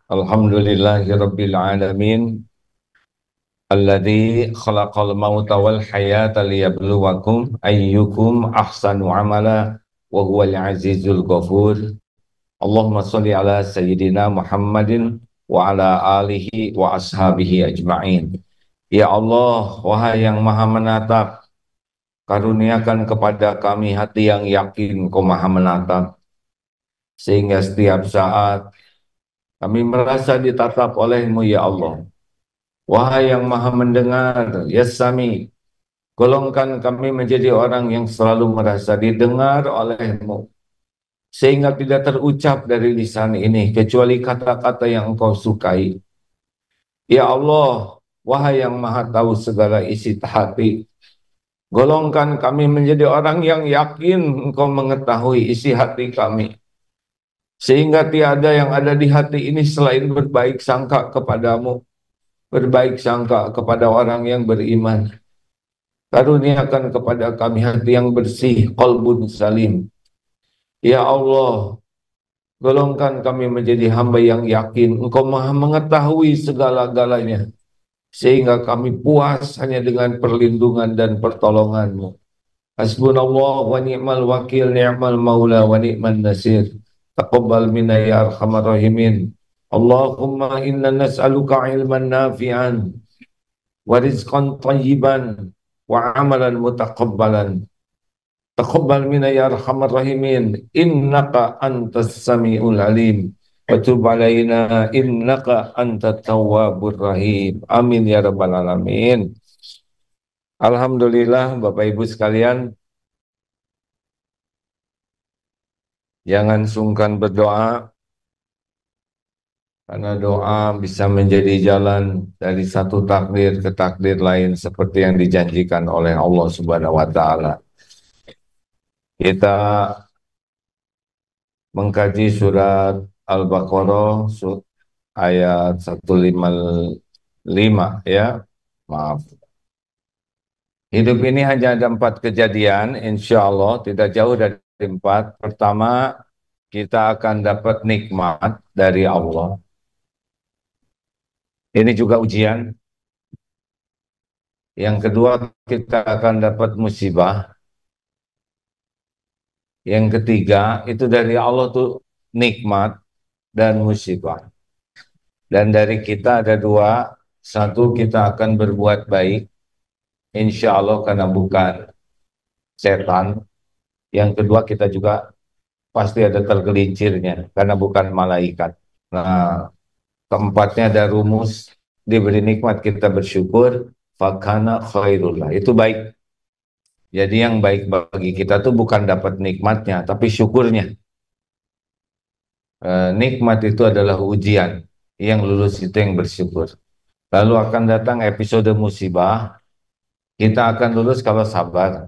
Alhamdulillahi Rabbil Alamin Alladzi khalaqal mauta wal hayata liyabluwakum ayyukum ahsanu amala wa huwal azizul ghafur. Allahumma sholli ala sayyidina Muhammadin wa ala alihi wa ashabihi ajma'in. Ya Allah, wahai yang maha menatap, karuniakan kepada kami hati yang yakin Kau maha menatap, sehingga setiap saat kami merasa ditatap oleh-Mu ya Allah. Wahai yang maha mendengar, ya Sami, golongkan kami menjadi orang yang selalu merasa didengar oleh-Mu, sehingga tidak terucap dari lisan ini, kecuali kata-kata yang Engkau sukai. Ya Allah, wahai yang maha tahu segala isi hati, golongkan kami menjadi orang yang yakin Engkau mengetahui isi hati kami, sehingga tiada yang ada di hati ini selain berbaik sangka kepadamu, berbaik sangka kepada orang yang beriman. Karuniakan kepada kami hati yang bersih, qalbun salim. Ya Allah, golongkan kami menjadi hamba yang yakin Engkau maha mengetahui segala-galanya, sehingga kami puas hanya dengan perlindungan dan pertolongan-Mu. Hasbunallah wa ni'mal wakil, ni'mal maula wa ni'man nasir. Taqabbal minna ya arhamar rahimin. Allahumma inna nas'aluka ilman nafi'an wa rizqan tayyiban wa amalan mutaqabbalan. Taqabbal minna ya arhamar rahimin. Innaka antas samiul alim. Wa tub alaina innaka antat tawwabur rahim. Amin ya rabbal alamin. Alhamdulillah Bapak Ibu sekalian, jangan sungkan berdoa, karena doa bisa menjadi jalan dari satu takdir ke takdir lain seperti yang dijanjikan oleh Allah Subhanahu wa taala. Kita mengkaji surat Al-Baqarah ayat 155 ya. Maaf. Hidup ini hanya ada 4 kejadian, insya Allah tidak jauh dari 4. Pertama, kita akan dapat nikmat dari Allah. Ini juga ujian. Yang kedua, kita akan dapat musibah. Yang ketiga, itu dari Allah tuh nikmat dan musibah. Dan dari kita ada 2. Satu, kita akan berbuat baik, insya Allah karena bukan setan. Yang kedua, kita juga pasti ada tergelincirnya karena bukan malaikat. Nah, keempatnya ada rumus, diberi nikmat kita bersyukur, fakana khairullah, itu baik. Jadi yang baik bagi kita tuh bukan dapat nikmatnya, tapi syukurnya. Nikmat itu adalah ujian, yang lulus itu yang bersyukur. Lalu akan datang episode musibah, kita akan lulus kalau sabar.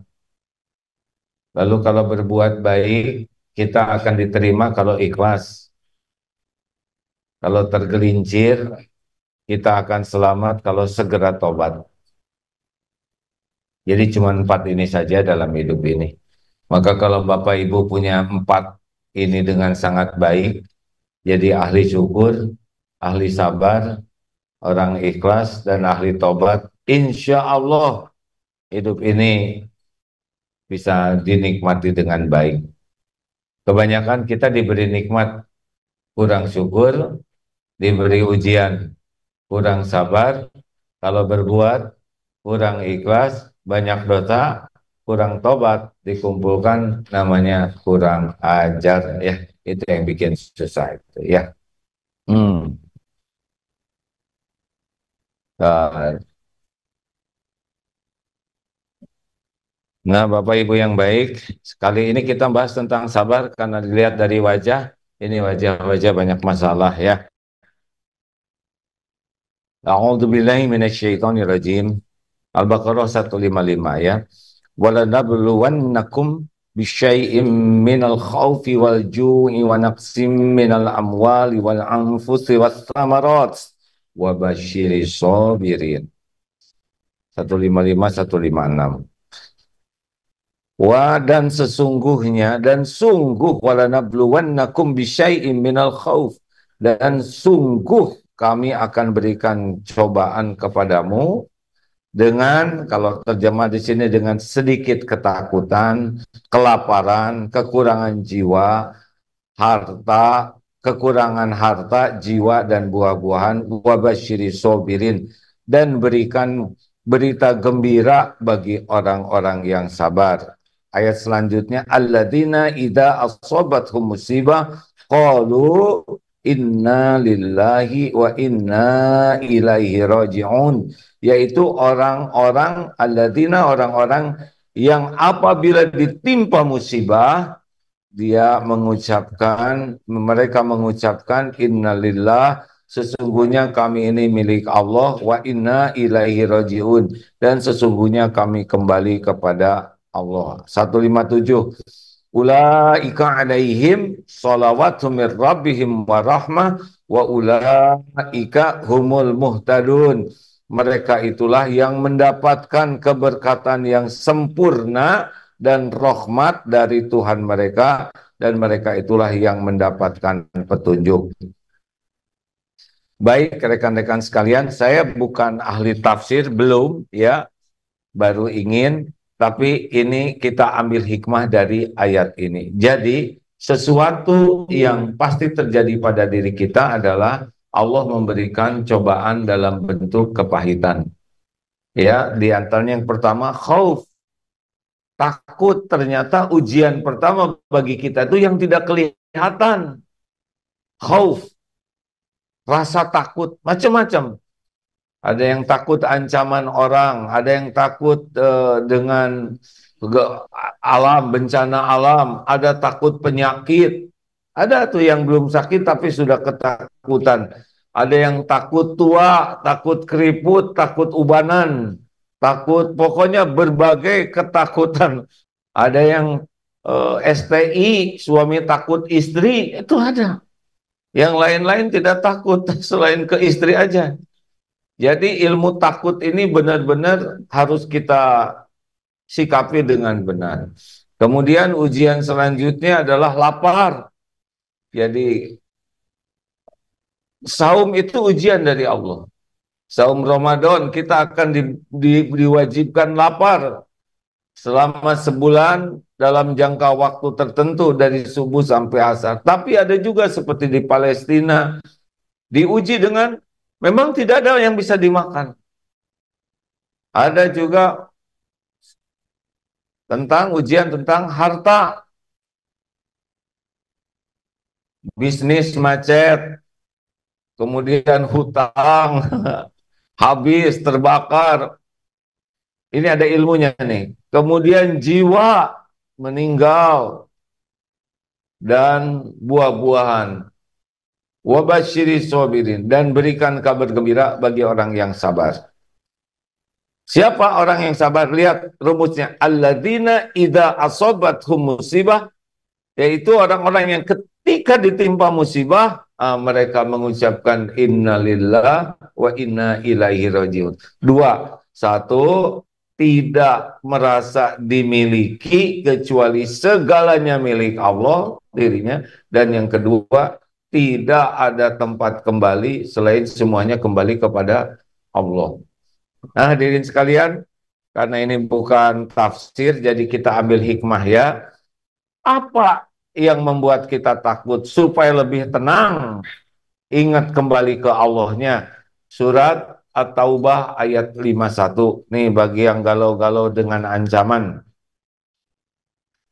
Lalu kalau berbuat baik, kita akan diterima kalau ikhlas. Kalau tergelincir, kita akan selamat kalau segera tobat. Jadi cuma 4 ini saja dalam hidup ini. Maka kalau Bapak Ibu punya 4 ini dengan sangat baik, jadi ahli syukur, ahli sabar, orang ikhlas, dan ahli tobat, insya Allah hidup ini bisa dinikmati dengan baik. Kebanyakan kita diberi nikmat, kurang syukur, diberi ujian, kurang sabar, kalau berbuat, kurang ikhlas, banyak dosa, kurang tobat, dikumpulkan namanya kurang ajar ya. Itu yang bikin susah itu ya. Hmm. Uh, Nah, Bapak Ibu yang baik, sekali ini kita bahas tentang sabar karena dilihat dari wajah, ini wajah-wajah banyak masalah ya. A'udzubillahi minasyaitonirrajim. Al-Baqarah 155 ya. Walanabluwannakum bisyai'im minal khawfi wal ju'i wa naqsim minal amwali wal anfusi was samarat wa basyiris sabirin. 155 156. Dan sesungguhnya dan sungguh walanabluwannakum bisyai'im minal khawf, Dan sungguh kami akan berikan cobaan kepadamu dengan, kalau terjemah di sini, dengan sedikit ketakutan, kelaparan, kekurangan jiwa, harta, kekurangan harta, jiwa, dan buah-buahan, wabasyiri sobirin, dan berikan berita gembira bagi orang-orang yang sabar. Ayat selanjutnya, alladzina idza asabathum musibah qalu inna lillahi wa inna ilaihi raji'un, yaitu orang-orang alladzina, orang-orang yang apabila ditimpa musibah mereka mengucapkan innalillah, sesungguhnya kami ini milik Allah, wa inna ilaihi rajiun, dan sesungguhnya kami kembali kepada Allah. 157, ulaika alaihim salawatu mir rabbihim wa rahmah wa ulaika humul muhtadun, mereka itulah yang mendapatkan keberkatan yang sempurna dan rahmat dari Tuhan mereka, dan mereka itulah yang mendapatkan petunjuk. Baik rekan-rekan sekalian, saya bukan ahli tafsir, belum ya, baru ingin, tapi ini kita ambil hikmah dari ayat ini. Jadi sesuatu yang pasti terjadi pada diri kita adalah Allah memberikan cobaan dalam bentuk kepahitan. Ya, di antaranya yang pertama khauf, takut. Ternyata ujian pertama bagi kita itu yang tidak kelihatan. Khauf, rasa takut, macam-macam. Ada yang takut ancaman orang, ada yang takut dengan alam, bencana alam, ada takut penyakit. Ada tuh yang belum sakit tapi sudah ketakutan. Ada yang takut tua, takut keriput, takut ubanan, takut, pokoknya berbagai ketakutan. Ada yang STI, suami takut istri, itu ada. Yang lain-lain tidak takut selain ke istri aja. Jadi ilmu takut ini benar-benar harus kita sikapi dengan benar. Kemudian ujian selanjutnya adalah lapar. Jadi saum itu ujian dari Allah. Saum Ramadan kita akan diwajibkan lapar selama sebulan dalam jangka waktu tertentu dari subuh sampai asar. Tapi ada juga seperti di Palestina, diuji dengan memang tidak ada yang bisa dimakan. Ada juga tentang ujian tentang harta, bisnis macet, kemudian hutang, habis, terbakar. Ini ada ilmunya nih. Kemudian jiwa meninggal dan buah-buahan. Wabasyiri sobirin, dan berikan kabar gembira bagi orang yang sabar. Siapa orang yang sabar? Lihat rumusnya. Alladzina idza asabathum musibah, yaitu orang-orang yang ketika ditimpa musibah, mereka mengucapkan innalillah wa inna ilaihi rajiun. Dua, satu, tidak merasa dimiliki kecuali segalanya milik Allah dirinya, dan yang kedua, tidak ada tempat kembali selain semuanya kembali kepada Allah. Nah, hadirin sekalian, karena ini bukan tafsir, jadi kita ambil hikmah ya. Apa yang membuat kita takut? Supaya lebih tenang, ingat kembali ke Allahnya. Surat At-Taubah ayat 51. Nih bagi yang galau-galau dengan ancaman.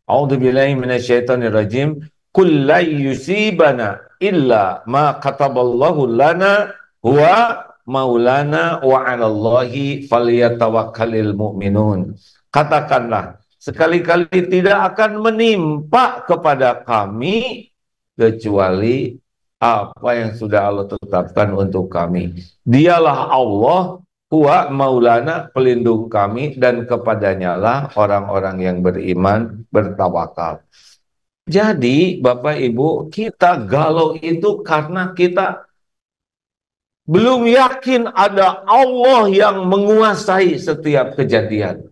A'udzubillahi minasyaitonirrajim. Qul la yusibana illa ma kataballahu lana huwa maulana wa 'alallahi falyatawakkalul mu'minun. Katakanlah, sekali-kali tidak akan menimpa kepada kami kecuali apa yang sudah Allah tetapkan untuk kami. Dialah Allah, huwa maulana, pelindung kami, dan kepadanya lah orang-orang yang beriman bertawakal. Jadi Bapak Ibu, kita galau itu karena kita belum yakin ada Allah yang menguasai setiap kejadian.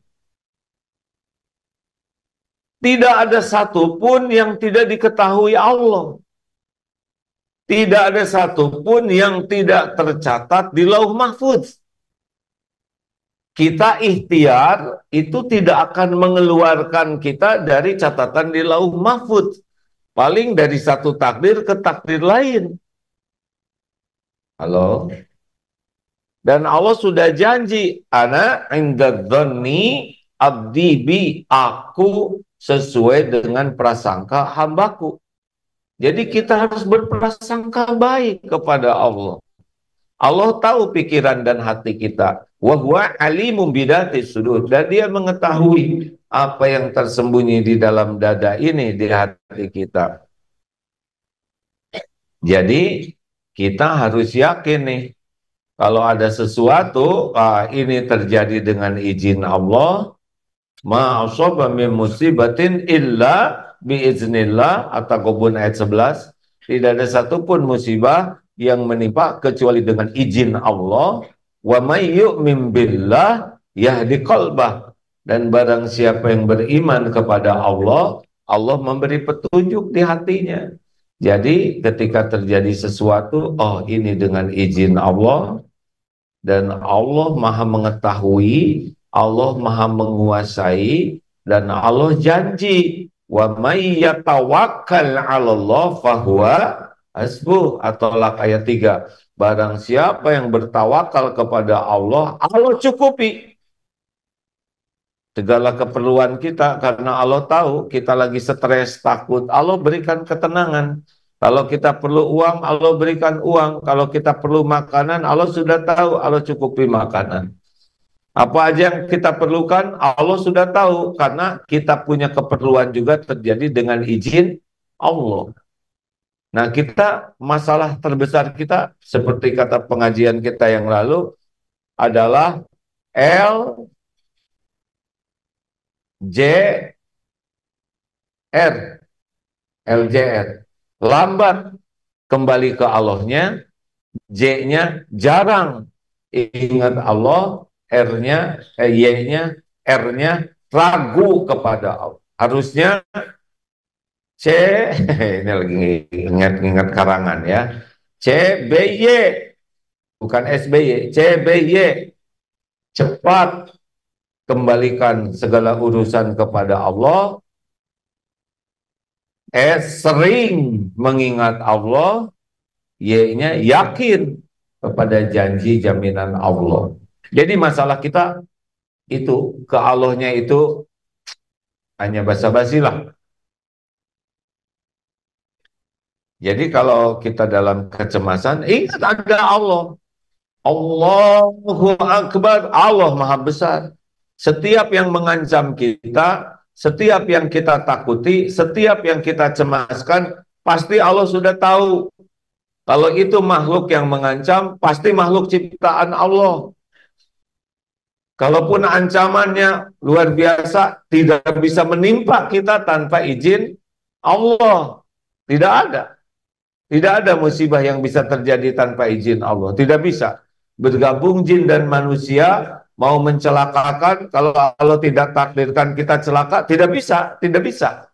Tidak ada satupun yang tidak diketahui Allah. Tidak ada satupun yang tidak tercatat di Lauh Mahfuz. Kita ikhtiar itu tidak akan mengeluarkan kita dari catatan di Lauh Mahfuz. Paling dari satu takdir ke takdir lain. Halo? Dan Allah sudah janji, ana inda dzanni abdi bi, aku sesuai dengan prasangka hambaku. Jadi kita harus berprasangka baik kepada Allah. Allah tahu pikiran dan hati kita. Wa huwa alimum bidati sudur. Dan dia mengetahui apa yang tersembunyi di dalam dada ini, di hati kita. Jadi kita harus yakin nih, kalau ada sesuatu, ini terjadi dengan izin Allah, ma'asaba min musibatin illa biiznillah, atau Takabun ayat 11, tidak ada satupun musibah yang menimpa kecuali dengan izin Allah. Wa may yu'min billah yahdi qalbah, dan barang siapa yang beriman kepada Allah, Allah memberi petunjuk di hatinya. Jadi ketika terjadi sesuatu, oh ini dengan izin Allah, dan Allah maha mengetahui, Allah maha menguasai, dan Allah janji, wa may yatawakkal 'alallah fahuwa hasbuh, atau Lak ayat 3, barang siapa yang bertawakal kepada Allah, Allah cukupi segala keperluan kita, karena Allah tahu kita lagi stres, takut, Allah berikan ketenangan. Kalau kita perlu uang, Allah berikan uang. Kalau kita perlu makanan, Allah sudah tahu, Allah cukupi makanan. Apa aja yang kita perlukan, Allah sudah tahu, karena kita punya keperluan juga terjadi dengan izin Allah. Nah, kita, masalah terbesar kita, seperti kata pengajian kita yang lalu, adalah LJR. LJR. Lambat kembali ke Allahnya, J-nya jarang ingat Allah, Y-nya, R-nya ragu kepada Allah. Harusnya C, ini lagi ingat-ingat karangan ya, CBY, bukan SBY, CBY, cepat kembalikan segala urusan kepada Allah. Sering mengingat Allah. Y-nya yakin kepada janji jaminan Allah. Jadi masalah kita itu, ke Allahnya itu hanya basa-basi lah. Jadi kalau kita dalam kecemasan, ingat ada Allah. Allahu Akbar, Allah Maha Besar. Setiap yang mengancam kita, setiap yang kita takuti, setiap yang kita cemaskan, pasti Allah sudah tahu. Kalau itu makhluk yang mengancam, pasti makhluk ciptaan Allah. Kalaupun ancamannya luar biasa, tidak bisa menimpa kita tanpa izin Allah. Tidak ada. Tidak ada musibah yang bisa terjadi tanpa izin Allah. Tidak bisa. Bergabung jin dan manusia mau mencelakakan, kalau Allah tidak takdirkan kita celaka, tidak bisa. Tidak bisa.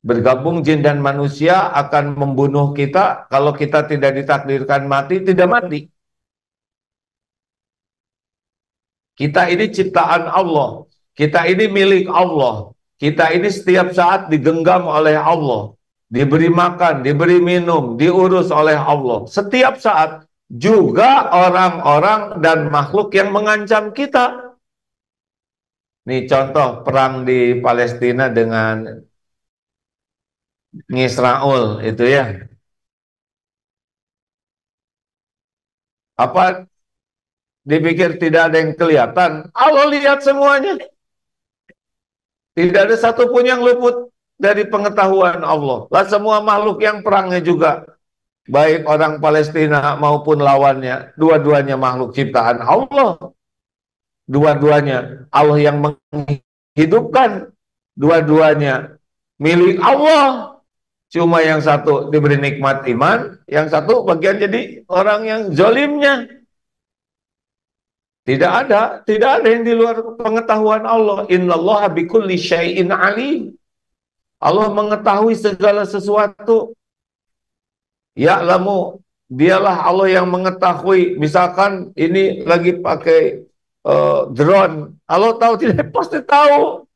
Bergabung jin dan manusia akan membunuh kita, kalau kita tidak ditakdirkan mati, tidak mati. Kita ini ciptaan Allah. Kita ini milik Allah. Kita ini setiap saat digenggam oleh Allah. Diberi makan, diberi minum, diurus oleh Allah. Setiap saat. Juga orang-orang dan makhluk yang mengancam kita. Nih contoh perang di Palestina dengan Israel itu ya. Apa dipikir tidak ada yang kelihatan? Allah lihat semuanya. Tidak ada satupun yang luput dari pengetahuan Allah. Lah semua makhluk yang perangnya juga, baik orang Palestina maupun lawannya, dua-duanya makhluk ciptaan Allah. Dua-duanya Allah yang menghidupkan, dua-duanya milik Allah. Cuma yang satu diberi nikmat iman, yang satu bagian jadi orang yang zolimnya. Tidak ada yang di luar pengetahuan Allah. Innallaha bikulli syai'in alim. Allah mengetahui segala sesuatu. Ya'lamu, dialah Allah yang mengetahui. Misalkan ini lagi pakai drone, Allah tahu tidak? Pasti tahu.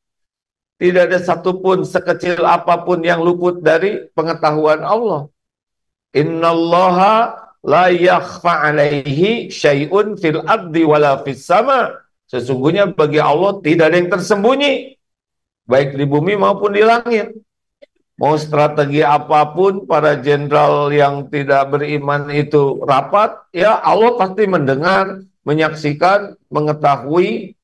Tidak ada satupun sekecil apapun yang luput dari pengetahuan Allah. Innallaha la yakhfa alaihi syai'un fil ardi wala fis sama. Sesungguhnya bagi Allah tidak ada yang tersembunyi, baik di bumi maupun di langit. Mau strategi apapun para jenderal yang tidak beriman itu rapat, ya Allah pasti mendengar, menyaksikan, mengetahui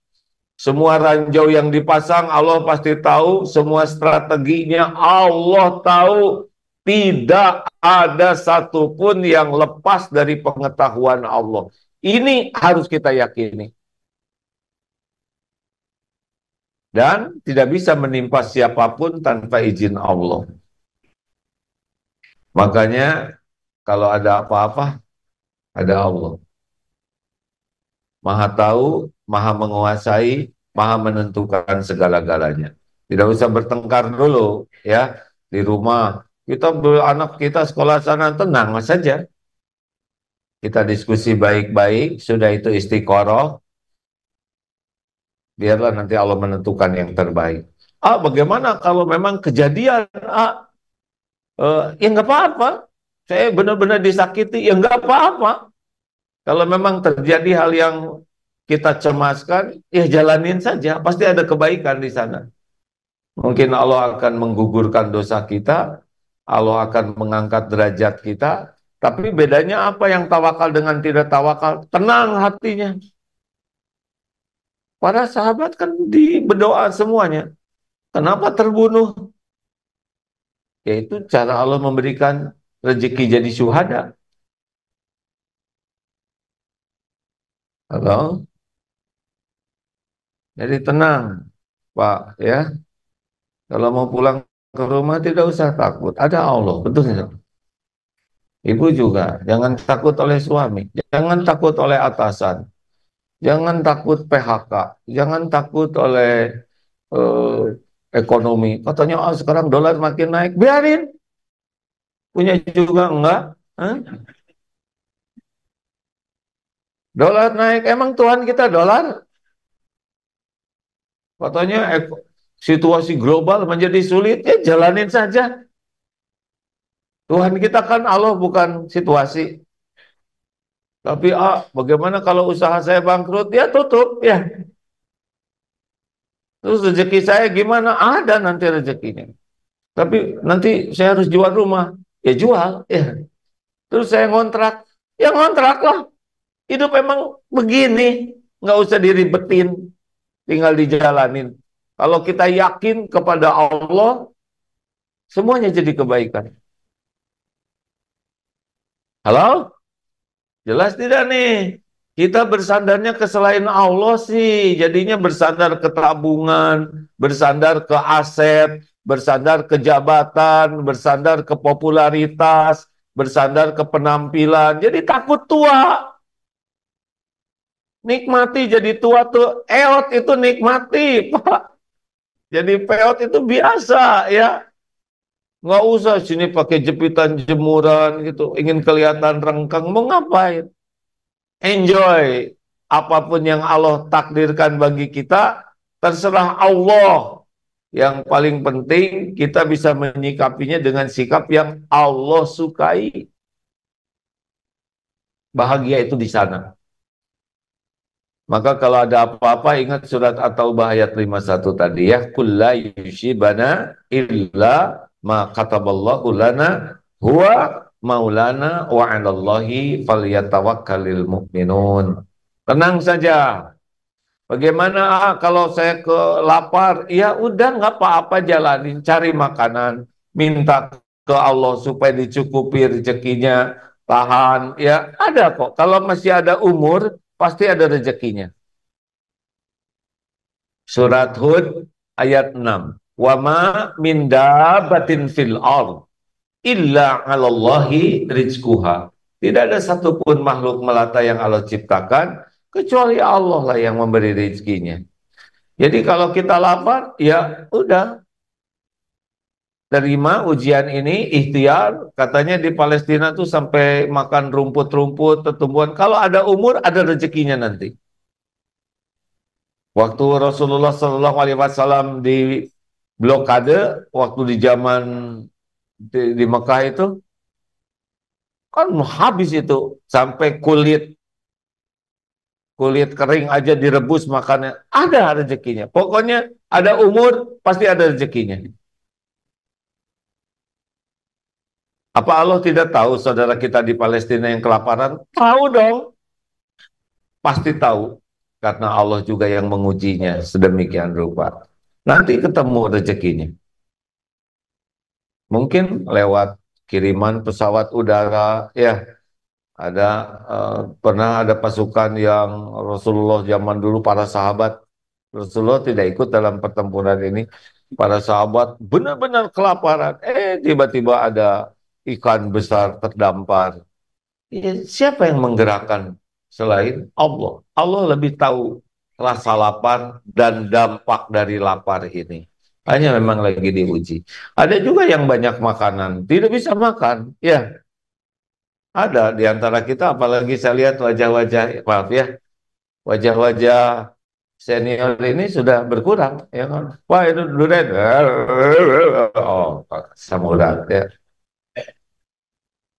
semua ranjau yang dipasang. Allah pasti tahu semua strateginya. Allah tahu, tidak ada satupun yang lepas dari pengetahuan Allah. Ini harus kita yakini. Dan tidak bisa menimpa siapapun tanpa izin Allah. Makanya kalau ada apa-apa, ada Allah. Maha tahu, maha menguasai, maha menentukan segala-galanya. Tidak usah bertengkar dulu ya di rumah. Kita anak kita sekolah sana tenang saja. Kita diskusi baik-baik, sudah itu istiqoroh, biarlah nanti Allah menentukan yang terbaik. Bagaimana kalau memang kejadian ya nggak apa-apa. Saya benar-benar disakiti, ya nggak apa-apa. Kalau memang terjadi hal yang kita cemaskan, ya jalanin saja. Pasti ada kebaikan di sana. Mungkin Allah akan menggugurkan dosa kita, Allah akan mengangkat derajat kita. Tapi bedanya apa yang tawakal dengan tidak tawakal? Tenang hatinya. Para sahabat kan berdoa semuanya. Kenapa terbunuh? Yaitu cara Allah memberikan rezeki jadi syuhada. Halo? Jadi tenang, Pak, ya. Kalau mau pulang ke rumah tidak usah takut. Ada Allah, betul tidak? Ibu juga, jangan takut oleh suami, jangan takut oleh atasan, jangan takut PHK, jangan takut oleh eh, ekonomi. Katanya, sekarang dolar makin naik, biarin. Punya juga enggak? Hah? Dolar naik, emang Tuhan kita dolar? Katanya situasi global menjadi sulit, ya jalanin saja. Tuhan kita kan Allah, bukan situasi. Tapi bagaimana kalau usaha saya bangkrut? Ya tutup, ya. Terus rezeki saya gimana? Ada nanti rezekinya. Tapi nanti saya harus jual rumah. Ya jual, ya. Terus saya ngontrak. Ya ngontrak lah. Hidup emang begini. Nggak usah diribetin. Tinggal dijalanin. Kalau kita yakin kepada Allah, semuanya jadi kebaikan. Halo? Jelas tidak nih? Kita bersandarnya ke selain Allah sih. Jadinya bersandar ke tabungan, bersandar ke aset, bersandar ke jabatan, bersandar ke popularitas, bersandar ke penampilan. Jadi takut tua. Nikmati jadi tua tuh. Eot itu nikmati, Pak. Jadi peot itu biasa ya. Nggak usah sini pakai jepitan jemuran gitu. Ingin kelihatan rengkang. Mau ngapain? Enjoy apapun yang Allah takdirkan bagi kita, terserah Allah. Yang paling penting kita bisa menyikapinya dengan sikap yang Allah sukai. Bahagia itu di sana. Maka kalau ada apa-apa ingat surat At-Taubah ayat 51 tadi ya, kulla yushibana illa ma kataballahu lana huwa maulana wa 'alallahi falyatawakkalul mu'minun. Tenang saja. Bagaimana kalau saya lapar? Ya udah nggak apa-apa, jalanin, cari makanan, minta ke Allah supaya dicukupi rezekinya, tahan. Ya ada kok. Kalau masih ada umur, pasti ada rezekinya. Surat Hud ayat 6. Wa ma min dabbatin fil ardh illa 'alallahi rizquha. Tidak ada satupun makhluk melata yang Allah ciptakan kecuali Allah lah yang memberi rezekinya. Jadi kalau kita lapar, ya udah, terima ujian ini, ikhtiar. Katanya di Palestina tuh sampai makan rumput-rumput, tumbuhan. Kalau ada umur, ada rezekinya nanti. Waktu Rasulullah Shallallahu Alaihi Wasallam di blokade, waktu di zaman di Mekah itu, kan habis itu sampai kulit kulit kering aja direbus makannya. Ada rezekinya. Pokoknya ada umur, pasti ada rezekinya. Apa Allah tidak tahu saudara kita di Palestina yang kelaparan? Tahu dong, pasti tahu. Karena Allah juga yang mengujinya sedemikian rupa. Nanti ketemu rezekinya. Mungkin lewat kiriman pesawat udara, ya ada pernah ada pasukan yang Rasulullah zaman dulu para sahabat Rasulullah tidak ikut dalam pertempuran ini. Para sahabat benar-benar kelaparan. Tiba-tiba ada ikan besar terdampar. Ya, siapa yang menggerakkan selain Allah? Allah lebih tahu rasa lapar dan dampak dari lapar ini. Hanya memang lagi diuji. Ada juga yang banyak makanan, tidak bisa makan. Ya, ada di antara kita, apalagi saya lihat wajah-wajah, maaf ya, wajah-wajah senior ini sudah berkurang, ya kan? Wah itu durian, oh asam urat ya.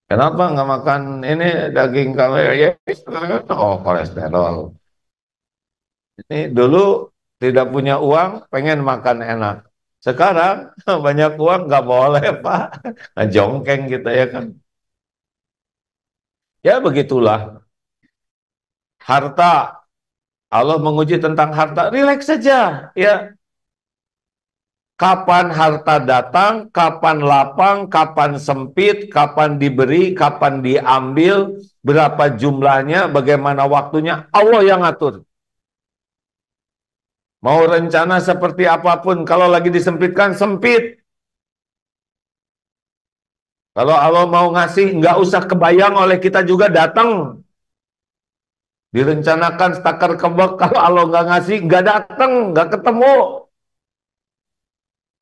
Kenapa nggak makan ini daging kambing? Ya, oh kolesterol. Ini dulu tidak punya uang, pengen makan enak. Sekarang banyak uang nggak boleh Pak, jongkeng gitu ya kan? Ya begitulah. Harta, Allah menguji tentang harta, rileks saja, ya. Kapan harta datang, kapan lapang, kapan sempit, kapan diberi, kapan diambil, berapa jumlahnya, bagaimana waktunya, Allah yang ngatur. Mau rencana seperti apapun, kalau lagi disempitkan, sempit. Kalau Allah mau ngasih, nggak usah kebayang oleh kita juga datang. Direncanakan stakar kebek, kalau Allah nggak ngasih, nggak datang, nggak ketemu.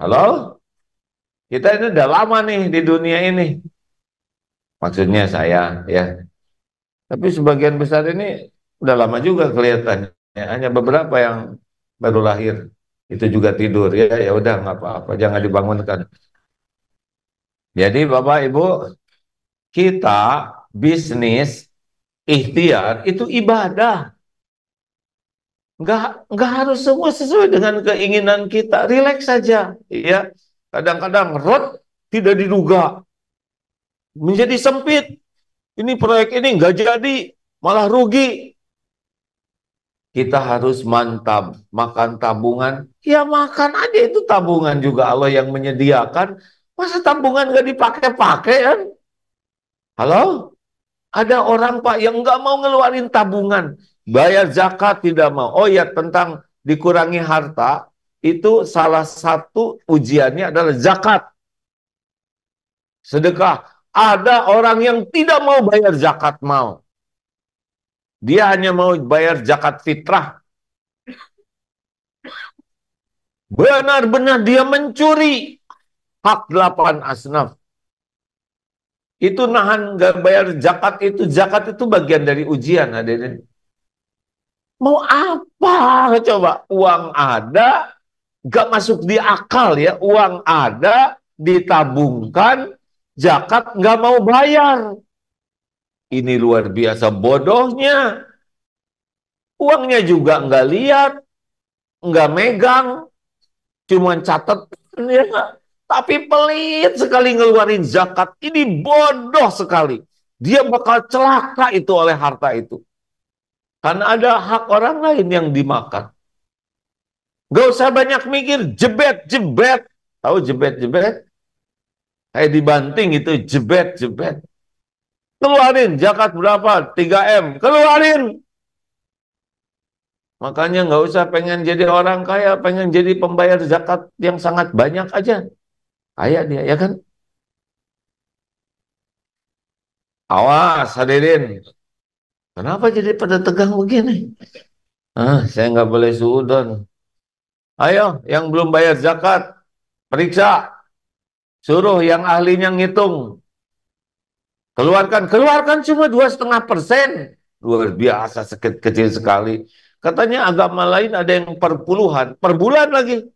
Halo? Kita ini udah lama nih di dunia ini. Maksudnya saya, ya. Tapi sebagian besar ini udah lama juga kelihatannya. Hanya beberapa yang baru lahir. Itu juga tidur. Ya, ya udah nggak apa-apa, jangan dibangunkan. Jadi Bapak Ibu, kita bisnis ikhtiar itu ibadah. Nggak harus semua sesuai dengan keinginan kita. Rileks saja, ya. Kadang-kadang road tidak diduga menjadi sempit. Ini proyek ini nggak jadi, malah rugi. Kita harus mantap, makan tabungan. Ya makan aja itu tabungan juga Allah yang menyediakan. Masa tabungan nggak dipakai-pakai kan? Halo? Ada orang Pak yang nggak mau ngeluarin tabungan. Bayar zakat tidak mau. Oh ya, tentang dikurangi harta, itu salah satu ujiannya adalah zakat. Sedekah. Ada orang yang tidak mau bayar zakat, mau. Dia hanya mau bayar zakat fitrah. Benar-benar dia mencuri hak 8 asnaf. Itu nahan gak bayar zakat itu bagian dari ujian, hadirin. Mau apa coba? Uang ada, gak masuk di akal ya. Uang ada, ditabungkan, zakat gak mau bayar. Ini luar biasa bodohnya. Uangnya juga gak lihat, gak megang, cuman catat ya. Tapi pelit sekali ngeluarin zakat. Ini bodoh sekali. Dia bakal celaka itu oleh harta itu. Karena ada hak orang lain yang dimakan. Gak usah banyak mikir, jebet-jebet. Tahu jebet-jebet? Kayak dibanting itu, jebet-jebet. Keluarin, zakat berapa? 3M. Keluarin. Makanya nggak usah pengen jadi orang kaya, pengen jadi pembayar zakat yang sangat banyak aja. Kaya dia, ya kan? Awas hadirin. Kenapa jadi pada tegang begini? Saya nggak boleh suudon. Ayo, yang belum bayar zakat, periksa. Suruh yang ahlinya ngitung. Keluarkan cuma 2,5%. Luar biasa, kecil sekali. Katanya agama lain ada yang perpuluhan, per bulan lagi.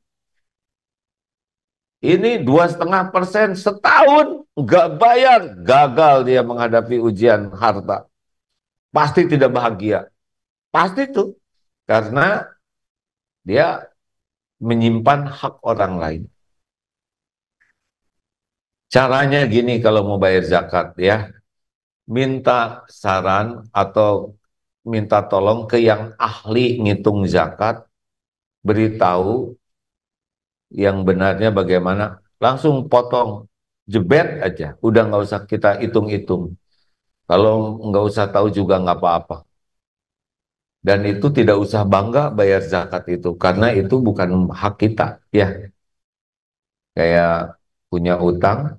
Ini 2,5% setahun, nggak bayar, gagal dia menghadapi ujian harta. Pasti tidak bahagia. Pasti tuh, karena dia menyimpan hak orang lain. Caranya gini kalau mau bayar zakat ya, minta saran atau minta tolong ke yang ahli ngitung zakat, beritahu yang benarnya bagaimana, langsung potong, jebet aja, udah nggak usah kita hitung-hitung. Kalau nggak usah tahu juga nggak apa-apa. Dan itu tidak usah bangga bayar zakat itu, karena itu bukan hak kita. Ya, kayak punya utang,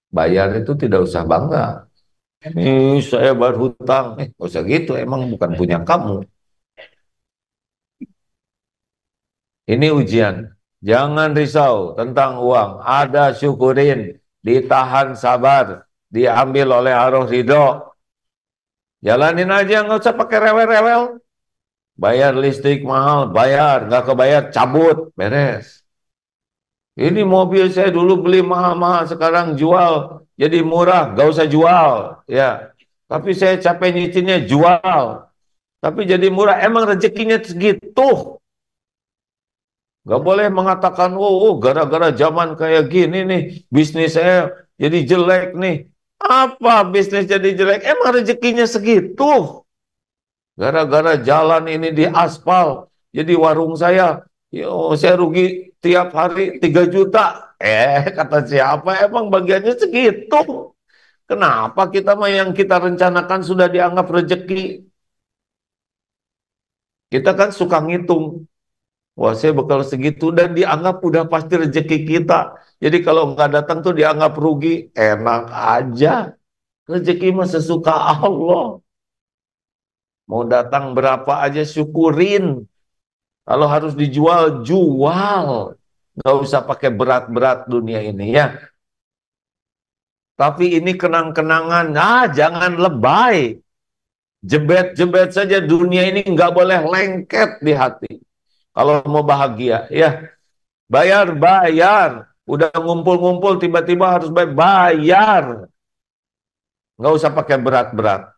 bayar itu tidak usah bangga. Ini saya bayar hutang, nggak usah gitu, emang bukan punya kamu. Ini ujian. Jangan risau tentang uang. Ada syukurin, ditahan sabar, diambil oleh arwah ridho. Jalanin aja, nggak usah pakai rewel-rewel. Bayar listrik mahal, bayar. Nggak kebayar, cabut, beres. Ini mobil saya dulu beli mahal-mahal, sekarang jual jadi murah, nggak usah jual. Ya, tapi saya capek nyicilnya, jual. Tapi jadi murah, emang rezekinya segitu. Nggak boleh mengatakan, gara-gara zaman kayak gini nih, bisnis saya jadi jelek nih. Apa bisnis jadi jelek? Emang rezekinya segitu. Gara-gara jalan ini di aspal, jadi warung saya rugi tiap hari 3 juta. Kata siapa? Emang bagiannya segitu. Kenapa kita mah yang kita rencanakan sudah dianggap rezeki? Kita kan suka ngitung. Wah, saya bakal segitu dan dianggap udah pasti rezeki kita. Jadi kalau nggak datang tuh dianggap rugi. Enak aja. Rezeki mah sesuka Allah. Mau datang berapa aja syukurin. Kalau harus dijual, jual. Nggak usah pakai berat-berat dunia ini ya. Tapi ini kenang-kenangan. Jangan lebay. Jebet-jebet saja dunia ini nggak boleh lengket di hati. Kalau mau bahagia, ya. Bayar, bayar. Udah ngumpul-ngumpul, tiba-tiba harus bayar. Nggak usah pakai berat-berat.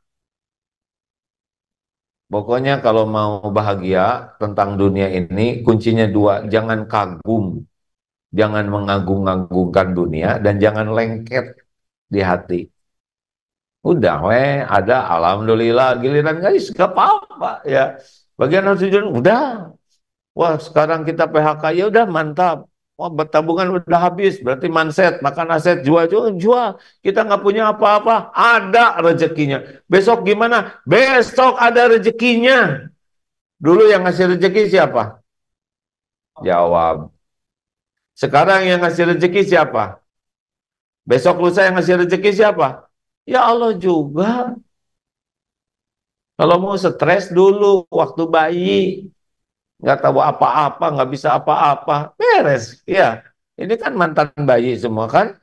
Pokoknya kalau mau bahagia tentang dunia ini, kuncinya dua. Jangan kagum. Jangan mengagung-agungkan dunia. Dan jangan lengket di hati. Udah, ada. Alhamdulillah. Giliran guys, gak apa-apa. Ya, bagian harus tujuan, udah. Wah, sekarang kita PHK, ya udah mantap. Wah, tabungan udah habis, berarti manset, makan aset, jual, jual, jual. Kita nggak punya apa-apa, ada rezekinya. Besok gimana? Besok ada rezekinya. Dulu yang ngasih rezeki siapa? Jawab. Sekarang yang ngasih rezeki siapa? Besok lusa yang ngasih rezeki siapa? Ya Allah juga. Kalau mau stres dulu waktu bayi, nggak tahu apa-apa, nggak bisa apa-apa, beres. Ya, ini kan mantan bayi semua kan.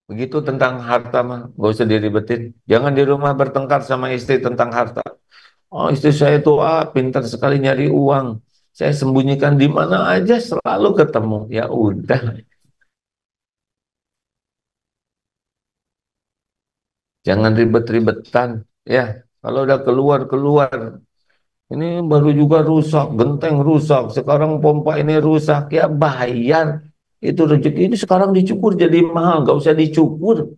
Begitu tentang harta mah, gak usah diribetin. Jangan di rumah bertengkar sama istri tentang harta. Oh, istri saya itu pintar sekali nyari uang. Saya sembunyikan di mana aja selalu ketemu. Ya udah, jangan ribet-ribetan. Ya, kalau udah keluar keluar. Ini baru juga rusak, genteng rusak. Sekarang pompa ini rusak. Ya bayar. Itu rezeki ini sekarang dicukur jadi mahal. Gak usah dicukur.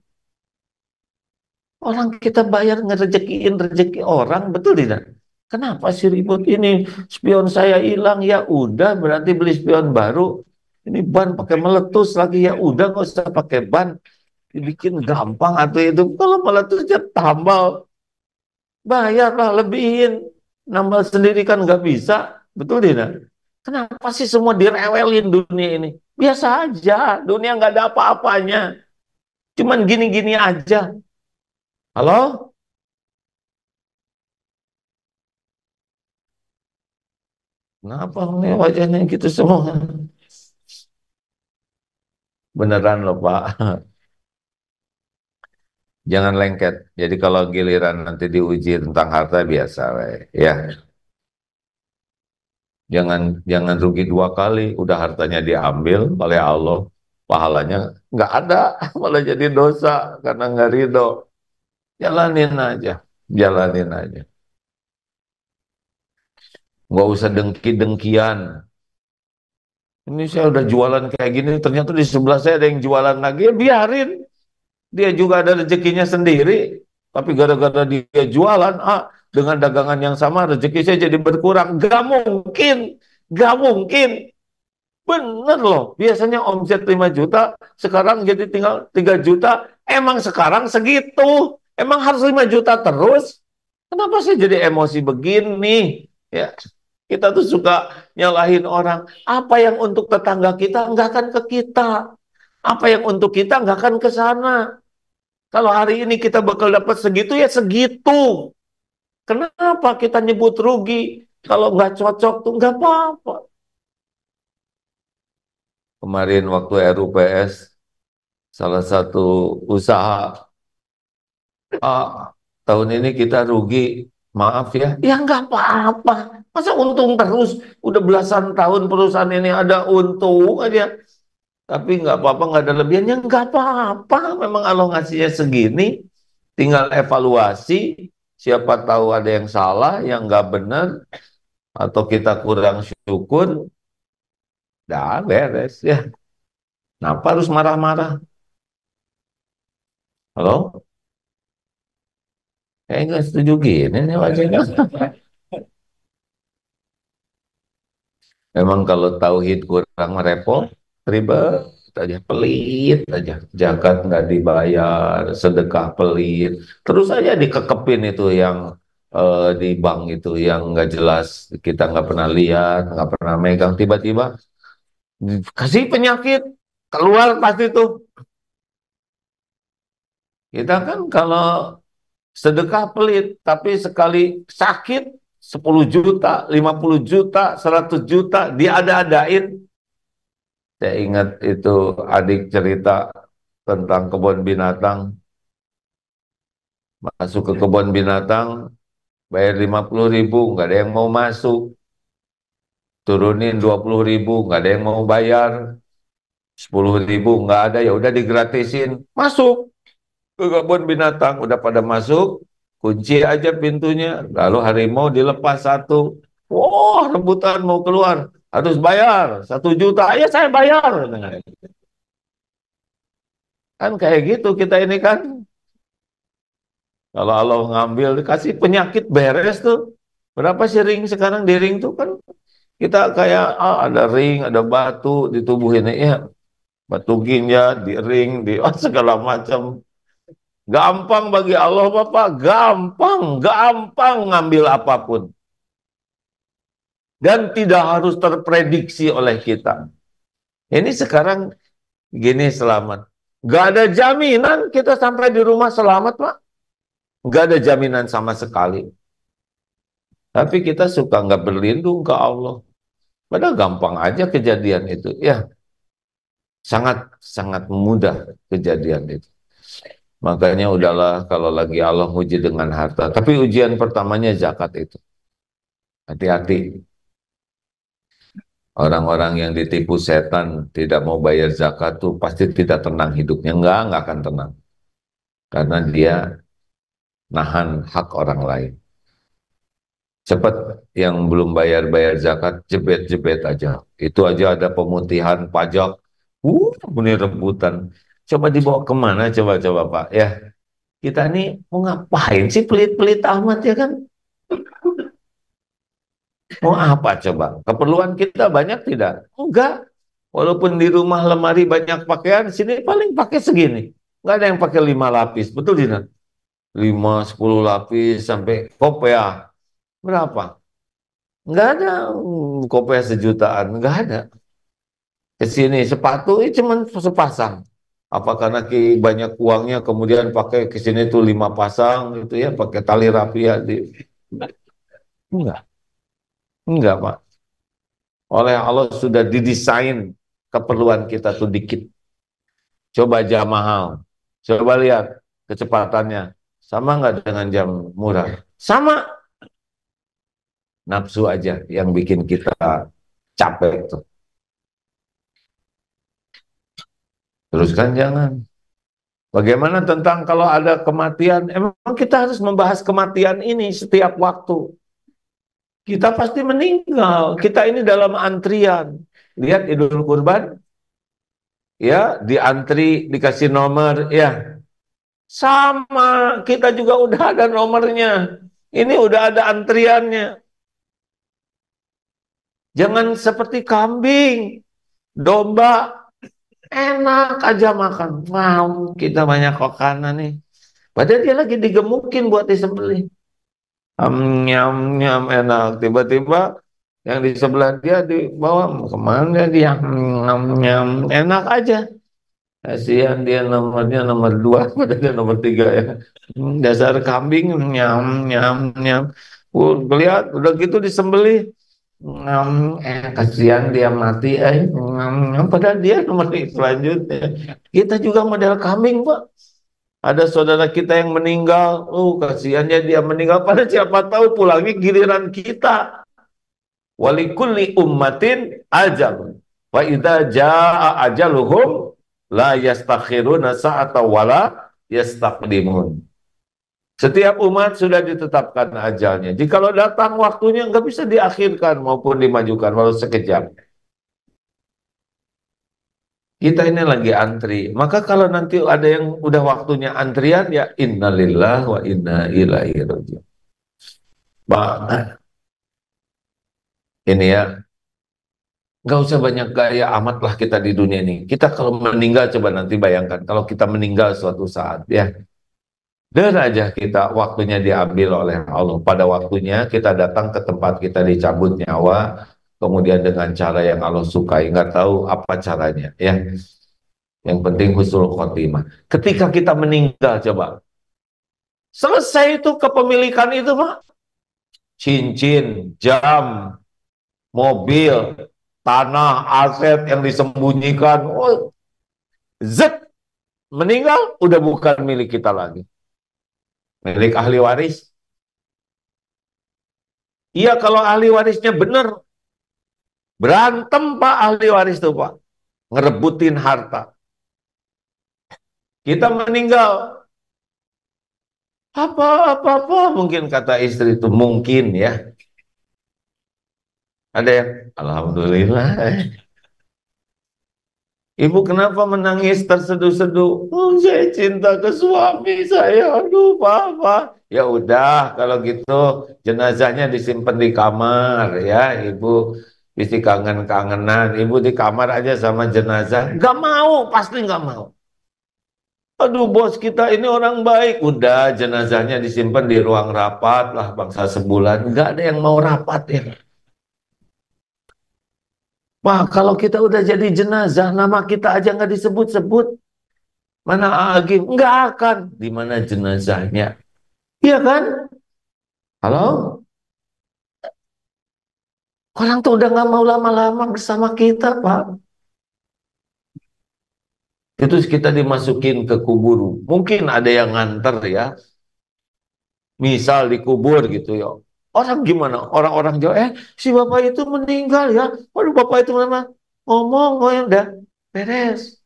Orang kita bayar ngerejekiin rezeki orang, betul tidak? Kenapa sih ribut ini? Spion saya hilang, ya udah berarti beli spion baru. Ini ban pakai meletus lagi, ya udah nggak usah pakai ban. Dibikin gampang atau itu. Kalau meletusnya tambal, bayarlah lebihin. Nambah sendiri kan nggak bisa, betul tidak? Kenapa sih semua direwelin dunia ini? Biasa aja, dunia nggak ada apa-apanya. Cuman gini-gini aja. Halo? Kenapa nih wajahnya gitu semua? Beneran loh Pak. Jangan lengket. Jadi kalau giliran nanti diuji tentang harta biasa, we. Ya. Jangan rugi dua kali. Udah hartanya diambil oleh Allah, pahalanya nggak ada, malah jadi dosa karena nggak ridho. Jalanin aja, jalanin aja. Nggak usah dengki-dengkian. Ini saya udah jualan kayak gini, ternyata di sebelah saya ada yang jualan lagi, ya biarin. Dia juga ada rezekinya sendiri. Tapi gara-gara dia jualan, dengan dagangan yang sama, rezeki saya jadi berkurang. Gak mungkin, gak mungkin. Bener loh, biasanya omset 5 juta, sekarang jadi tinggal 3 juta. Emang sekarang segitu? Emang harus 5 juta terus? Kenapa sih jadi emosi begini? Ya, kita tuh suka nyalahin orang. Apa yang untuk tetangga kita nggak akan ke kita. Apa yang untuk kita nggak akan ke sana. Kalau hari ini kita bakal dapat segitu ya segitu. Kenapa kita nyebut rugi? Kalau nggak cocok tuh nggak apa-apa. Kemarin waktu RUPS, salah satu usaha, tahun ini kita rugi, maaf ya. Ya nggak apa-apa. Masa untung terus? Udah belasan tahun perusahaan ini ada untung aja. Tapi nggak apa-apa, nggak ada lebihannya, nggak apa-apa. Memang Allah ngasihnya segini, tinggal evaluasi. Siapa tahu ada yang salah, yang nggak benar, atau kita kurang syukur, dah beres ya. Kenapa harus marah-marah? Halo? Kayaknya nggak setuju gini nih wajahnya. Memang kalau tauhid kurang repot, ribet aja, pelit aja. Zakat nggak dibayar, sedekah pelit. Terus aja dikekepin itu yang di bank itu yang nggak jelas, kita nggak pernah lihat, nggak pernah megang. Tiba-tiba kasih penyakit, keluar pasti tuh. Kita kan kalau sedekah pelit, tapi sekali sakit 10 juta, 50 juta, 100 juta, diada-adain. Saya ingat itu adik cerita tentang kebun binatang. Masuk ke kebun binatang, bayar 50.000, nggak ada yang mau masuk. Turunin 20.000, nggak ada yang mau bayar. 10.000, nggak ada, ya udah digratisin. Masuk ke kebun binatang, udah pada masuk, kunci aja pintunya. Lalu harimau dilepas satu. Wah, rebutan mau keluar. Harus bayar 1 juta. Ya saya bayar. Kan kayak gitu kita ini kan. Kalau Allah ngambil, kasih penyakit beres tuh. Berapa sih ring sekarang di ring tuh kan kita kayak ada ring, ada batu di tubuh ini ya, batu ginjal di ring, di segala macam. Gampang bagi Allah Bapak, gampang, gampang ngambil apapun. Dan tidak harus terprediksi oleh kita. Ini sekarang gini selamat. Gak ada jaminan kita sampai di rumah selamat Pak. Gak ada jaminan sama sekali. Tapi kita suka nggak berlindung ke Allah. Padahal gampang aja kejadian itu. Ya, sangat sangat mudah kejadian itu. Makanya udahlah kalau lagi Allah uji dengan harta. Tapi ujian pertamanya zakat itu. Hati-hati. Orang-orang yang ditipu setan tidak mau bayar zakat tuh pasti tidak tenang hidupnya. Nggak akan tenang. Karena dia nahan hak orang lain. Cepat yang belum bayar-bayar zakat, jebet-jebet aja. Itu aja ada pemutihan pajak. Ini rebutan. Coba dibawa kemana coba-coba Pak? Ya, kita ini mau ngapain sih pelit-pelit amat ya kan? Mau apa coba? Keperluan kita banyak tidak? Enggak. Walaupun di rumah lemari banyak pakaian, sini paling pakai segini. Enggak ada yang pakai 5 lapis. Betul tidak? 5, 10 lapis sampai kopea. Berapa? Enggak ada kopea sejutaan. Enggak ada. Ke sini sepatu ini cuma sepasang. Apa karena banyak uangnya kemudian pakai ke sini tuh 5 pasang gitu ya, pakai tali rapi ya di... Enggak. Enggak, Pak. Oleh Allah sudah didesain keperluan kita tuh dikit. Coba jam mahal. Coba lihat kecepatannya. Sama nggak dengan jam murah? Sama. Nafsu aja yang bikin kita capek tuh. Terus kan jangan. Bagaimana tentang kalau ada kematian? Emang kita harus membahas kematian ini setiap waktu. Kita pasti meninggal. Kita ini dalam antrian. Lihat Idul Kurban, ya, diantri dikasih nomor, ya. Sama, kita juga udah ada nomornya. Ini udah ada antriannya. Jangan seperti kambing, domba, enak aja makan. Wow, kita banyak makanan nih. Padahal dia lagi digemukin buat disembelih. Nyam, nyam, enak. Tiba-tiba yang di sebelah dia dibawa kemana dia? Nyam, nyam, enak aja. Kasihan dia nomornya nomor 2, padahal dia nomor 3 ya. Dasar kambing, nyam, nyam, nyam. Lihat, udah gitu disembelih. Nyam, kasihan dia mati, nyam, nyam. Padahal dia nomor selanjutnya. Kita juga model kambing, Pak. Ada saudara kita yang meninggal, kasihannya dia meninggal. Pada siapa tahu pulangnya giliran kita. Walikulli ummatin ajal. Wa idza jaa ajaluhum la yastakhiruna sa'ata wala yastaqdimun. Setiap umat sudah ditetapkan ajalnya. Jikalau datang waktunya nggak bisa diakhirkan maupun dimajukan walau sekejap. Kita ini lagi antri. Maka kalau nanti ada yang udah waktunya antrian, ya innalillah wa inna ilaihi rajiun. Pak, ini ya, nggak usah banyak gaya amat lah kita di dunia ini. Kita kalau meninggal, coba nanti bayangkan kalau kita meninggal suatu saat, ya, dan aja kita waktunya diambil oleh Allah. Pada waktunya kita datang ke tempat kita dicabut nyawa, kemudian dengan cara yang Allah sukai, nggak tahu apa caranya, ya. Yang penting husnul khotimah. Ketika kita meninggal, coba selesai itu kepemilikan itu, Pak. Cincin, jam, mobil, tanah, aset yang disembunyikan. Oh, zet, meninggal, udah bukan milik kita lagi. Milik ahli waris. Iya, kalau ahli warisnya benar. Berantem, Pak, ahli waris tuh, Pak. Ngerebutin harta. Kita meninggal. Apa, mungkin kata istri itu. Mungkin ya. Ada yang, alhamdulillah. Ibu kenapa menangis terseduh-seduh? Oh, saya cinta ke suami saya. Aduh, Papa. Ya udah, kalau gitu jenazahnya disimpan di kamar ya, Ibu. Isi kangen-kangenan. Ibu di kamar aja sama jenazah. Gak mau, pasti gak mau. Aduh, bos kita ini orang baik. Udah, jenazahnya disimpan di ruang rapat lah bangsa sebulan. Gak ada yang mau rapat ya. Wah, kalau kita udah jadi jenazah, nama kita aja nggak disebut-sebut. Mana Agim? Nggak akan. Di mana jenazahnya? Iya kan? Halo? Orang tuh udah nggak mau lama-lama bersama kita, Pak. Itu kita dimasukin ke kubur. Mungkin ada yang nganter ya. Misal dikubur gitu ya. Orang gimana? Orang-orang Jawa, si bapak itu meninggal ya. Waduh, bapak itu mana? Ngomong, oh ya udah beres.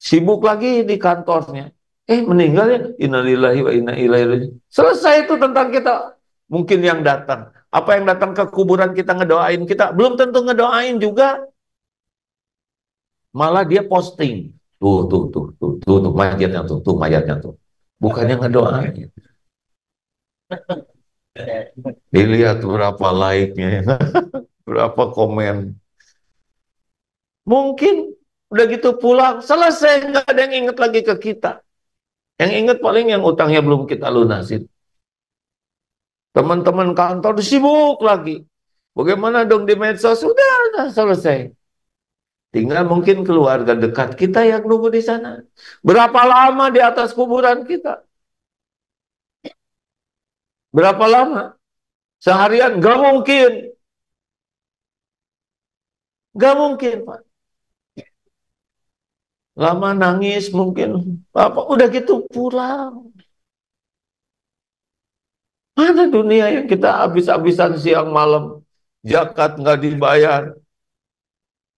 Sibuk lagi di kantornya. Meninggal ya. Innalillahi wa inna ilaihi raji'un. Selesai itu tentang kita. Mungkin yang datang. Apa yang datang ke kuburan kita ngedoain kita? Belum tentu ngedoain juga. Malah dia posting. Tuh, mayatnya tuh, mayatnya tuh. Bukannya ngedoain. Dilihat berapa like-nya, berapa komen. Mungkin udah gitu pulang, selesai, nggak ada yang inget lagi ke kita. Yang inget paling yang utangnya belum kita lunasin. Teman-teman kantor sibuk lagi. Bagaimana dong di medsos? Sudah selesai. Tinggal mungkin keluarga dekat kita yang nunggu di sana. Berapa lama di atas kuburan kita? Berapa lama? Seharian? Gak mungkin. Gak mungkin, Pak. lama nangis mungkin, apa udah gitu pulang. Mana dunia yang kita habis-habisan siang malam, zakat nggak dibayar,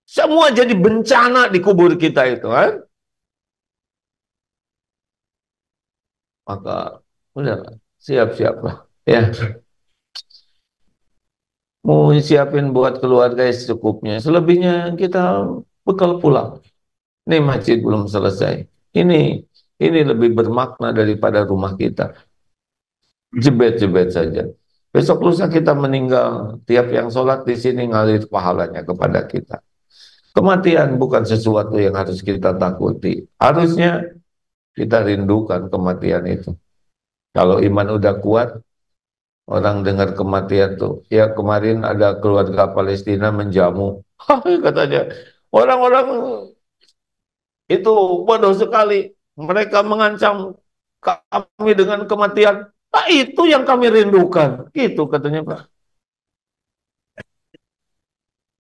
semua jadi bencana di kubur kita itu kan? Maka udah siap-siaplah. Ya, mau siapin buat keluarga ya secukupnya. Selebihnya kita bekal pulang. Ini masjid belum selesai. Ini ini lebih bermakna daripada rumah kita. Jebet-jebet saja. Besok lusa kita meninggal, tiap yang sholat di sini ngalir pahalanya kepada kita. Kematian bukan sesuatu yang harus kita takuti. Harusnya kita rindukan kematian itu. Kalau iman udah kuat, orang dengar kematian tuh. Ya kemarin ada keluarga Palestina menjamu. Katanya, orang-orang itu bodoh sekali. Mereka mengancam kami dengan kematian. Nah, itu yang kami rindukan. Gitu katanya Pak.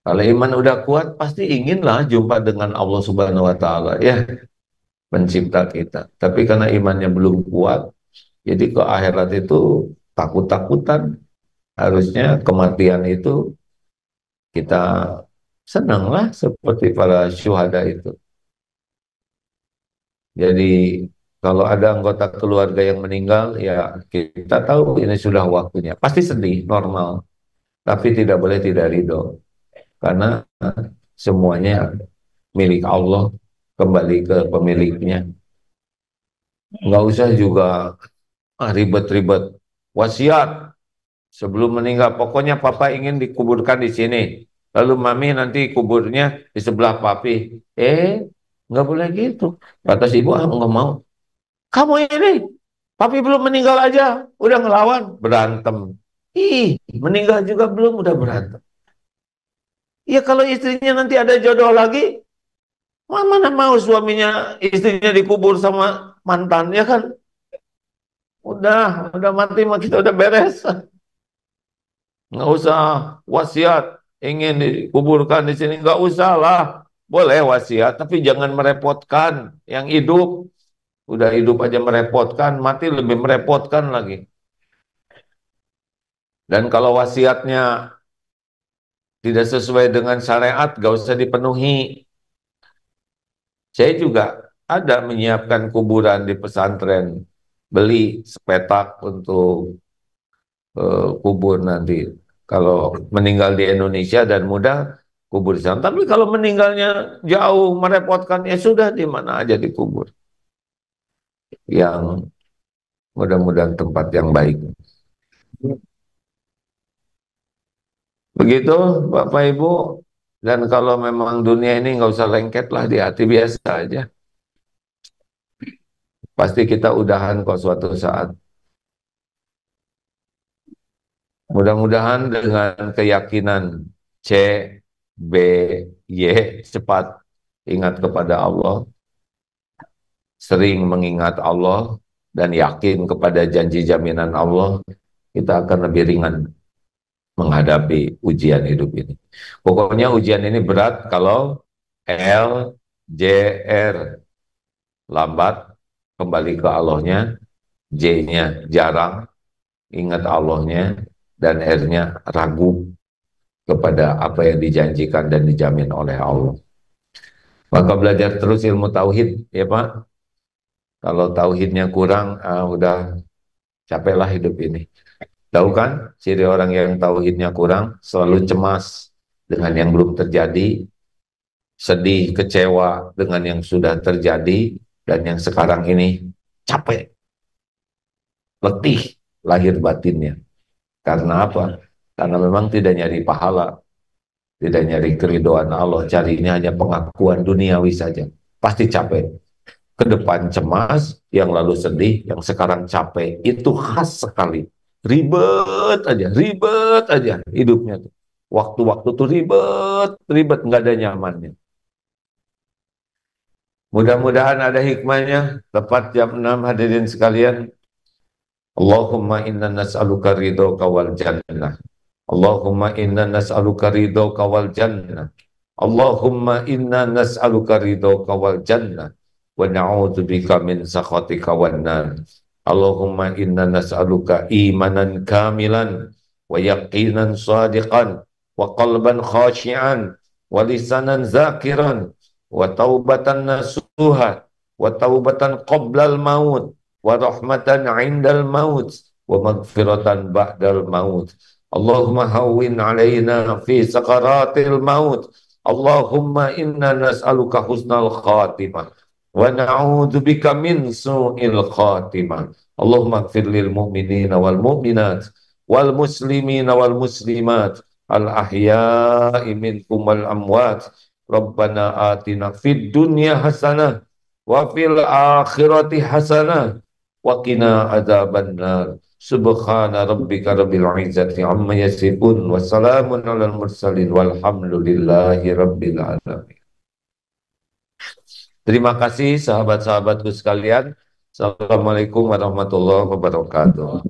Kalau iman udah kuat, pasti inginlah jumpa dengan Allah Subhanahu wa Ta'ala, ya, pencipta kita. Tapi karena imannya belum kuat, jadi ke akhirat itu takut-takutan. Harusnya kematian itu kita senanglah seperti para syuhada itu. Jadi kalau ada anggota keluarga yang meninggal, ya kita tahu ini sudah waktunya. Pasti sedih, normal. Tapi tidak boleh tidak ridho. Karena semuanya milik Allah, kembali ke pemiliknya. Nggak usah juga ribet-ribet. Wasiat sebelum meninggal, pokoknya papa ingin dikuburkan di sini. Lalu mami nanti kuburnya di sebelah papi. Nggak boleh gitu. Kata si ibu, nggak mau. Kamu ini, papi belum meninggal aja, udah ngelawan, berantem. Ih, meninggal juga belum, udah berantem. Ya kalau istrinya nanti ada jodoh lagi, mana mau suaminya, istrinya dikubur sama mantan, ya kan? Udah mati mah kita udah beres. Nggak usah wasiat, ingin dikuburkan di sini, nggak usah lah. Boleh wasiat, tapi jangan merepotkan yang hidup. Udah hidup aja merepotkan, mati lebih merepotkan lagi. Dan kalau wasiatnya tidak sesuai dengan syariat, gak usah dipenuhi. Saya juga ada menyiapkan kuburan di pesantren, beli sepetak untuk kubur nanti. Kalau meninggal di Indonesia dan mudah, kubur di sana. Tapi kalau meninggalnya jauh, merepotkan, ya sudah di mana aja dikubur. Yang mudah-mudahan tempat yang baik. Begitu Bapak Ibu. Dan kalau memang dunia ini nggak usah lengket lah, di hati biasa aja. Pasti kita udahan kok suatu saat. Mudah-mudahan dengan keyakinan C, B, Y cepat ingat kepada Allah, sering mengingat Allah, dan yakin kepada janji jaminan Allah, kita akan lebih ringan menghadapi ujian hidup ini. Pokoknya ujian ini berat kalau L, J, R lambat, kembali ke Allahnya, J-nya jarang, ingat Allahnya, dan R-nya ragu kepada apa yang dijanjikan dan dijamin oleh Allah. Maka belajar terus ilmu tauhid, ya Pak. Kalau tauhidnya kurang, udah capeklah hidup ini. Tahu kan, ciri orang yang tauhidnya kurang, selalu cemas dengan yang belum terjadi, sedih, kecewa dengan yang sudah terjadi, dan yang sekarang ini capek, letih, lahir batinnya. Karena apa? Karena memang tidak nyari pahala, tidak nyari keridoan Allah, carinya hanya pengakuan duniawi saja. Pasti capek. Ke depan cemas, yang lalu sedih, yang sekarang capek. Itu khas sekali. Ribet aja hidupnya tuh. Waktu-waktu tuh ribet, nggak ada nyamannya. Mudah-mudahan ada hikmahnya. Tepat jam 6 hadirin sekalian. Allahumma inna nas'aluka ridhoka wal jannah. Allahumma inna nas'aluka ridhoka wal jannah. Allahumma inna nas'aluka ridhoka wal jannah wa na'udzubika min sakhatika wan nar. Allahumma inna nas'aluka imanan kamilan wa yaqinan sadiqan wa qalban khashi'an wa lisanan zakiran wa taubatan nasuha wa taubatan qoblal maut wa rahmatan indal maut wa magfiratan ba'dal maut. Allahumma hawwin alaina fi sakaratil maut. Allahumma inna nas'aluka husnal khatimah wa na'udzubika min su'il khatimah. Allahumma ighfir lil mu'minina wal mu'minat wal muslimina wal muslimat al ahya'i minkum wal amwat. Rabbana atina fid dunya hasanah wa fil akhirati hasanah wa qina adzabannar. Subhana rabbika rabbil izzati amma yasifun wa salamun alal mursalin walhamdulillahi rabbil alamin. Terima kasih sahabat-sahabatku sekalian. Assalamualaikum warahmatullahi wabarakatuh.